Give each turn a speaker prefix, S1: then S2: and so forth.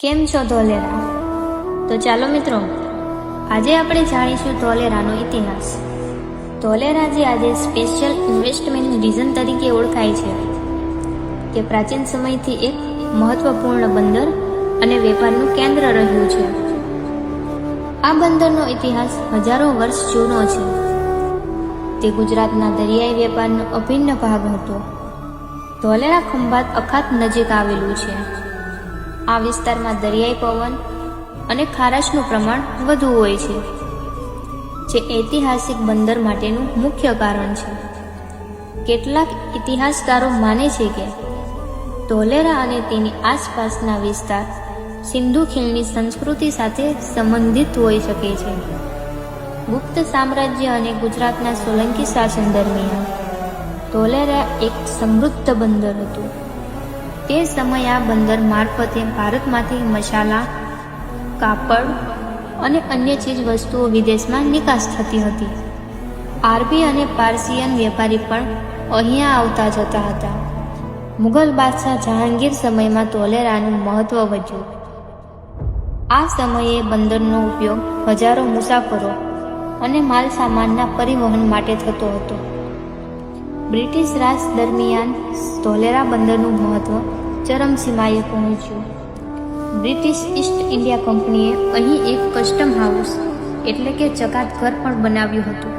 S1: કેમ છો ધોલેરા? તો ચાલો મિત્રો, આજે આપણે જાણીશું ધોલેરાનો ઇતિહાસ. ધોલેરા જે આજે સ્પેશિયલ ઇન્વેસ્ટમેન્ટ રિજન તરીકે ઓળખાય છે, તે પ્રાચીન સમયથી એક મહત્વપૂર્ણ બંદર અને વેપારનું કેન્દ્ર રહ્યું છે. આ બંદરનો ઇતિહાસ હજારો વર્ષ જૂનો છે. તે ગુજરાતના દરિયાઈ વેપારનો અભિન્ન ભાગ હતો. ધોલેરા ખંભાત અખાત નજીક આવેલું છે. આ વિસ્તારમાં દરિયાઈ પવન અને ખારાશનું પ્રમાણ વધુ હોય છે, જે ઐતિહાસિક બંદર માટેનું મુખ્ય કારણ છે. કેટલાક ઇતિહાસકારો માને છે કે ધોલેરા અને તેની આસપાસના વિસ્તાર સિંધુ ખીણની સંસ્કૃતિ સાથે સંબંધિત હોઈ શકે છે. ગુપ્ત સામ્રાજ્ય અને ગુજરાતના સોલંકી શાસન દરમિયાન ધોલેરા એક સમૃદ્ધ બંદર હતું. તે સમયે આ બંદર મારફતે ભારતમાંથી મસાલા, કાપડ અને અન્ય ચીજ વસ્તુઓ વિદેશમાં નિકાસ થતી હતી. આરબી અને પારસિયન વેપારી પણ અહીંયા આવતા જતા હતા. મુઘલ બાદશાહ જહાંગીર સમયમાં ધોલેરાનું મહત્વ વધ્યું. આ સમયે બંદરનો ઉપયોગ હજારો મુસાફરો અને માલ સામાનના પરિવહન માટે થતો હતો. બ્રિટિશ રાજ દરમિયાન ધોલેરા બંદરનું મહત્વ ચરમસીમાએ પહોંચ્યું. બ્રિટિશ ઈસ્ટ ઇન્ડિયા કંપનીએ અહીં એક કસ્ટમ હાઉસ એટલે કે જકાત ઘર પણ બનાવ્યું હતું.